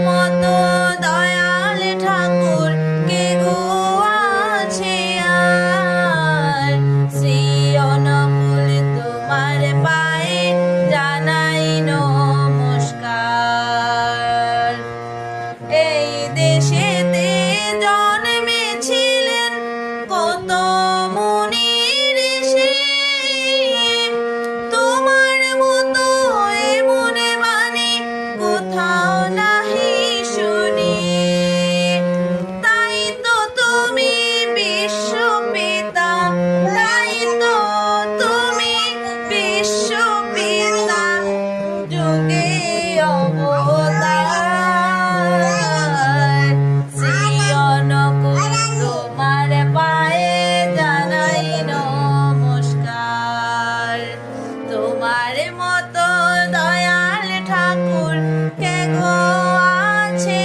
মতো দয়াল ঠাকুর কে গো আছে আর? শ্রী অনমূল তোমার পায়ে জানাই নমস্কার। এই দেশেতে জন্মেছিলেন কত মুনি ঋষি, তোমার মতো এমন বাণী কোথাও নাহি শুনি। তাই তো তুমি বিশ্বপিতা, তাই তো তুমি বিশ্বপিতা, যুগে অবতার। শ্রী অনকুল তোমার পায়ে জানাই নমস্কার। তোমার মতো দয়াল ঠাকুর কে গো আছে